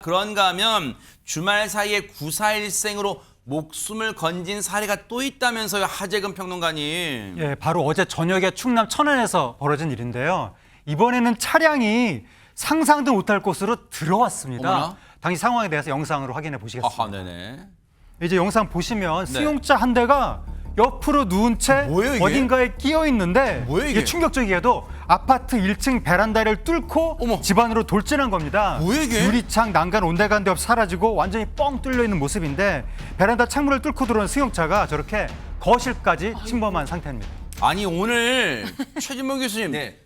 그런가 하면 주말 사이에 구사일생으로 목숨을 건진 사례가 또 있다면서요, 하재근 평론가님. 예, 바로 어제 저녁에 충남 천안에서 벌어진 일인데요. 이번에는 차량이 상상도 못할 곳으로 들어왔습니다. 어머나? 당시 상황에 대해서 영상으로 확인해 보시겠습니다. 아하, 네네. 이제 영상 보시면 네. 승용차 한 대가 옆으로 누운 채 뭐예요, 이게? 어딘가에 끼어 있는데 뭐예요, 이게? 충격적이게도 아파트 1층 베란다를 뚫고 어머. 집 안으로 돌진한 겁니다. 뭐예요, 이게? 유리창 난간 온데간데 없이 사라지고 완전히 뻥 뚫려 있는 모습인데 베란다 창문을 뚫고 들어온 승용차가 저렇게 거실까지 침범한 상태입니다. 아니, 오늘 최진봉 교수님,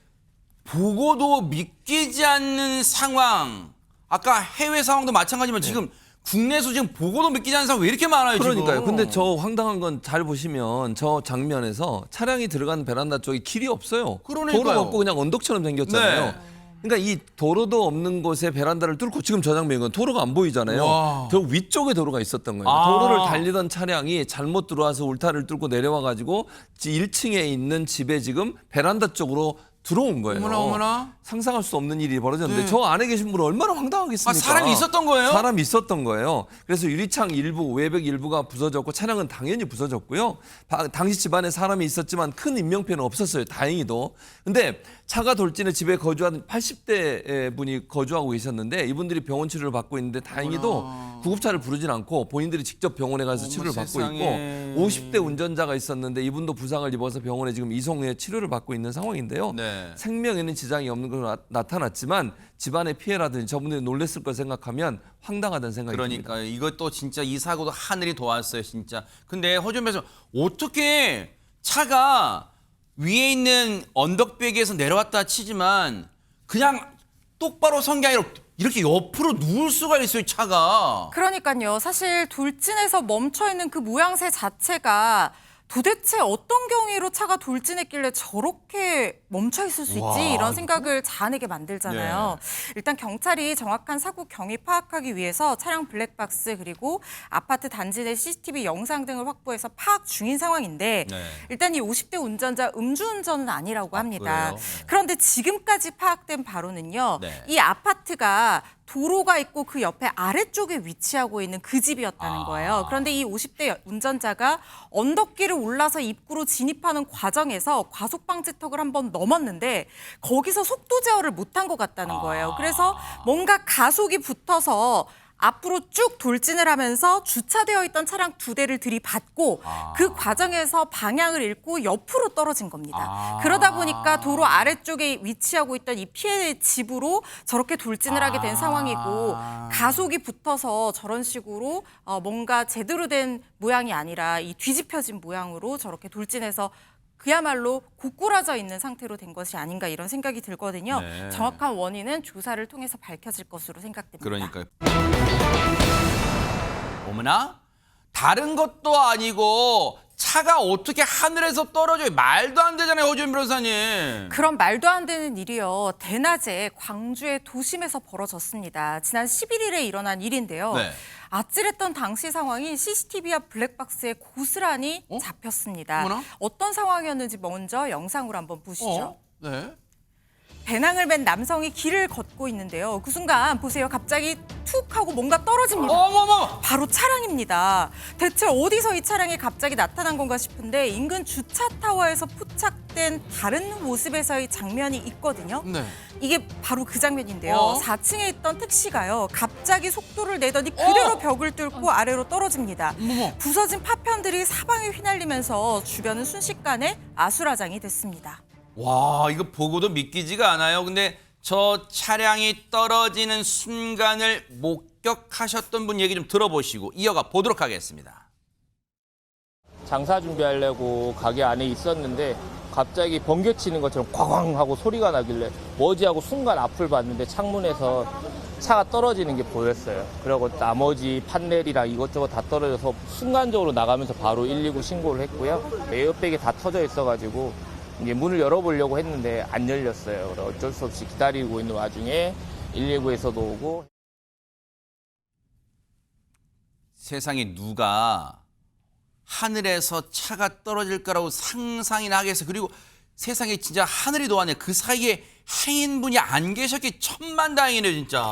보고도 믿기지 않는 상황. 아까 해외 상황도 마찬가지지만 지금 국내에서 지금 보고도 믿기지 않는 상황 왜 이렇게 많아요, 그러니까요. 지금? 근데 저 황당한 건 잘 보시면 저 장면에서 차량이 들어간 베란다 쪽에 길이 없어요. 그러니까요. 도로가 없고 그냥 언덕처럼 생겼잖아요. 네. 그러니까 이 도로도 없는 곳에 베란다를 뚫고 지금 저 장면인 건 도로가 안 보이잖아요. 와. 저 위쪽에 도로가 있었던 거예요. 아. 도로를 달리던 차량이 잘못 들어와서 울타리를 뚫고 내려와가지고 1층에 있는 집에 지금 베란다 쪽으로 들어온 거예요. 어머나, 어머나. 상상할 수 없는 일이 벌어졌는데 네. 저 안에 계신 분은 얼마나 황당하겠습니까? 아, 사람이 있었던 거예요? 사람이 있었던 거예요. 그래서 유리창 일부, 외벽 일부가 부서졌고 차량은 당연히 부서졌고요. 당시 집안에 사람이 있었지만 큰 인명피해는 없었어요. 다행히도. 근데 차가 돌진해 집에 거주한 80대 분이 거주하고 계셨는데 이분들이 병원 치료를 받고 있는데 다행히도 구급차를 부르진 않고 본인들이 직접 병원에 가서 치료를 받고 세상에. 있고 50대 운전자가 있었는데 이분도 부상을 입어서 병원에 지금 이송해 치료를 받고 있는 상황인데요. 네. 생명에는 지장이 없는 걸로 나타났지만 집안의 피해라든지 저분들이 놀랬을 걸 생각하면 황당하다는 생각이 듭니다. 그러니까 이것도 진짜 이 사고도 하늘이 도왔어요, 진짜. 근데 허준배서 어떻게 차가 위에 있는 언덕배기에서 내려왔다 치지만 그냥 똑바로 선 게 아니라 이렇게 옆으로 누울 수가 있어요, 차가. 그러니까요. 사실 돌진해서 멈춰 있는 그 모양새 자체가 도대체 어떤 경위로 차가 돌진했길래 저렇게 멈춰 있을 수 있지? 이런 생각을 자아내게 만들잖아요. 일단 경찰이 정확한 사고 경위 파악하기 위해서 차량 블랙박스 그리고 아파트 단지 내 CCTV 영상 등을 확보해서 파악 중인 상황인데 네. 일단 이 50대 운전자 음주운전은 아니라고 합니다. 그래요? 그런데 지금까지 파악된 바로는요. 네. 이 아파트가 도로가 있고 그 옆에 아래쪽에 위치하고 있는 그 집이었다는 거예요. 그런데 이 50대 운전자가 언덕길을 올라서 입구로 진입하는 과정에서 과속방지턱을 한번 넘었는데 거기서 속도 제어를 못한 것 같다는 거예요. 그래서 뭔가 가속이 붙어서 앞으로 쭉 돌진을 하면서 주차되어 있던 차량 2대를 들이받고 그 과정에서 방향을 잃고 옆으로 떨어진 겁니다. 그러다 보니까 도로 아래쪽에 위치하고 있던 이 피해의 집으로 저렇게 돌진을 하게 된 상황이고 가속이 붙어서 저런 식으로 뭔가 제대로 된 모양이 아니라 이 뒤집혀진 모양으로 저렇게 돌진해서 그야말로 고꾸라져 있는 상태로 된 것이 아닌가 이런 생각이 들거든요. 네. 정확한 원인은 조사를 통해서 밝혀질 것으로 생각됩니다. 그러니까요. 어머나? 다른 것도 아니고 차가 어떻게 하늘에서 떨어져요? 말도 안 되잖아요, 허준 변호사님. 그런 말도 안 되는 일이요. 대낮에 광주의 도심에서 벌어졌습니다. 지난 11일에 일어난 일인데요. 네. 아찔했던 당시 상황이 CCTV와 블랙박스에 고스란히 잡혔습니다. 어머나? 어떤 상황이었는지 먼저 영상으로 한번 보시죠. 네. 배낭을 맨 남성이 길을 걷고 있는데요. 그 순간 보세요. 갑자기 툭 하고 뭔가 떨어집니다. 어머머! 바로 차량입니다. 대체 어디서 이 차량이 갑자기 나타난 건가 싶은데 인근 주차 타워에서 포착된 다른 모습에서의 장면이 있거든요. 네. 이게 바로 그 장면인데요. 어? 4층에 있던 택시가요. 갑자기 속도를 내더니 그대로 벽을 뚫고 아래로 떨어집니다. 어머머. 부서진 파편들이 사방에 휘날리면서 주변은 순식간에 아수라장이 됐습니다. 와, 이거 보고도 믿기지가 않아요. 근데 저 차량이 떨어지는 순간을 목격하셨던 분 얘기 좀 들어보시고 이어가 보도록 하겠습니다. 장사 준비하려고 가게 안에 있었는데 갑자기 번개 치는 것처럼 꽝꽝 하고 소리가 나길래 뭐지 하고 순간 앞을 봤는데 창문에서 차가 떨어지는 게 보였어요. 그리고 나머지 판넬이랑 이것저것 다 떨어져서 순간적으로 나가면서 바로 119 신고를 했고요. 에어백이 다 터져 있어가지고 이제 문을 열어보려고 했는데 안 열렸어요. 그래서 어쩔 수 없이 기다리고 있는 와중에 119에서도 오고. 세상에 누가 하늘에서 차가 떨어질 거라고 상상이나 하겠어. 그리고 세상에 진짜 하늘이 도왔네. 그 사이에 행인분이 안 계셨기 천만다행이네요, 진짜.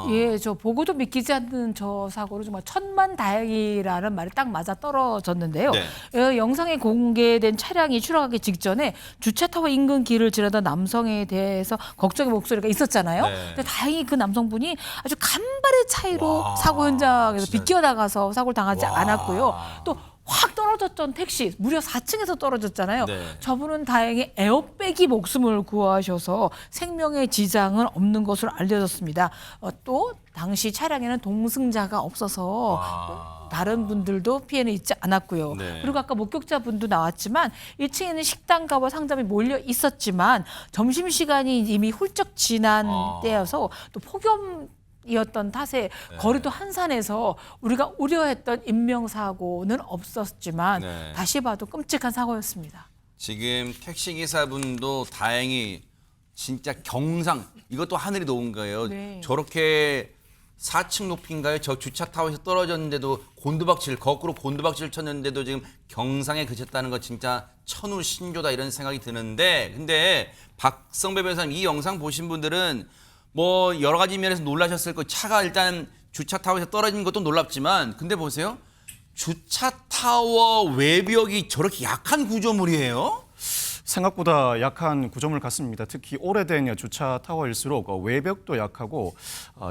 예, 저 보고도 믿기지 않는 저 사고로 정말 천만다행이라는 말이 딱 맞아 떨어졌는데요. 네. 영상에 공개된 차량이 출항하기 직전에 주차타워 인근 길을 지나던 남성에 대해서 걱정의 목소리가 있었잖아요. 네. 근데 다행히 그 남성분이 아주 간발의 차이로 와, 사고 현장에서 진짜. 비껴나가서 사고를 당하지 와. 않았고요. 또 확 떨어졌던 택시, 무려 4층에서 떨어졌잖아요. 네. 저분은 다행히 에어백이 목숨을 구하셔서 생명의 지장은 없는 것으로 알려졌습니다. 또 당시 차량에는 동승자가 없어서 다른 분들도 피해는 있지 않았고요. 네. 그리고 아까 목격자분도 나왔지만 1층에는 식당가와 상점이 몰려 있었지만 점심시간이 이미 훌쩍 지난 때여서 또 폭염이었던 탓에 거리도 한산해서 우리가 우려했던 인명사고는 없었지만 네. 다시 봐도 끔찍한 사고였습니다. 지금 택시기사분도 다행히 진짜 경상, 이것도 하늘이 도운 거예요. 네. 저렇게 4층 높이인가요? 저 주차타워에서 떨어졌는데도 거꾸로 곤두박질을 쳤는데도 지금 경상에 그쳤다는 거 진짜 천우신조다 이런 생각이 드는데, 근데 박성배 변호사님, 이 영상 보신 분들은 뭐 여러 가지 면에서 놀라셨을 거예요. 차가 일단 주차타워에서 떨어진 것도 놀랍지만, 근데 보세요. 주차타워 외벽이 저렇게 약한 구조물이에요? 생각보다 약한 구조물 같습니다. 특히 오래된 주차 타워일수록 외벽도 약하고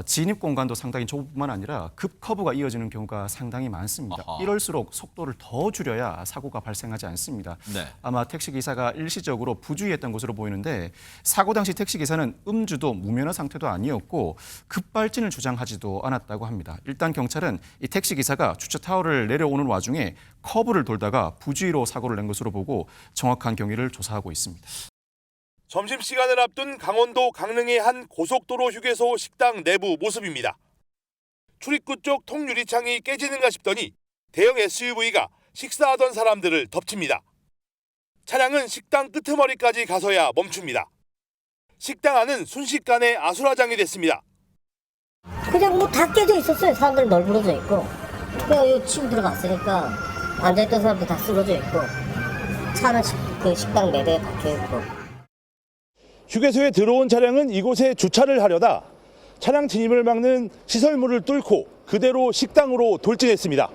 진입 공간도 상당히 좁을 뿐만 아니라 급커브가 이어지는 경우가 상당히 많습니다. 아하. 이럴수록 속도를 더 줄여야 사고가 발생하지 않습니다. 네. 아마 택시기사가 일시적으로 부주의했던 것으로 보이는데 사고 당시 택시기사는 음주도 무면허 상태도 아니었고 급발진을 주장하지도 않았다고 합니다. 일단 경찰은 이 택시기사가 주차 타워를 내려오는 와중에 커브를 돌다가 부주의로 사고를 낸 것으로 보고 정확한 경위를 조사하고 있습니다. 점심시간을 앞둔 강원도 강릉의 한 고속도로 휴게소 식당 내부 모습입니다. 출입구 쪽 통유리창이 깨지는가 싶더니 대형 SUV가 식사하던 사람들을 덮칩니다. 차량은 식당 끄트머리까지 가서야 멈춥니다. 식당 안은 순식간에 아수라장이 됐습니다. 그냥 뭐 다 깨져 있었어요. 사람들 널브러져 있고. 그냥 여기 치고 들어갔으니까 앉아있던 사람들 다 쓰러져 있고 차는 그 식당 매대에 박혀있고. 휴게소에 들어온 차량은 이곳에 주차를 하려다 차량 진입을 막는 시설물을 뚫고 그대로 식당으로 돌진했습니다.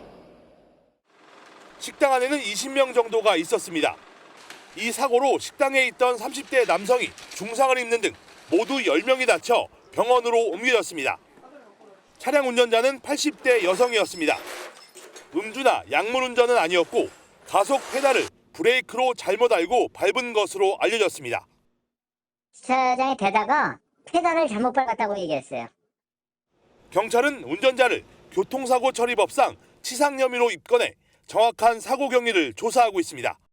식당 안에는 20명 정도가 있었습니다. 이 사고로 식당에 있던 30대 남성이 중상을 입는 등 모두 10명이 다쳐 병원으로 옮겨졌습니다. 차량 운전자는 80대 여성이었습니다. 음주나 약물 운전은 아니었고 가속 페달을 브레이크로 잘못 알고 밟은 것으로 알려졌습니다. 주차장에 대다가 페달을 잘못 밟았다고 얘기했어요. 경찰은 운전자를 교통사고 처리법상 치상 혐의로 입건해 정확한 사고 경위를 조사하고 있습니다.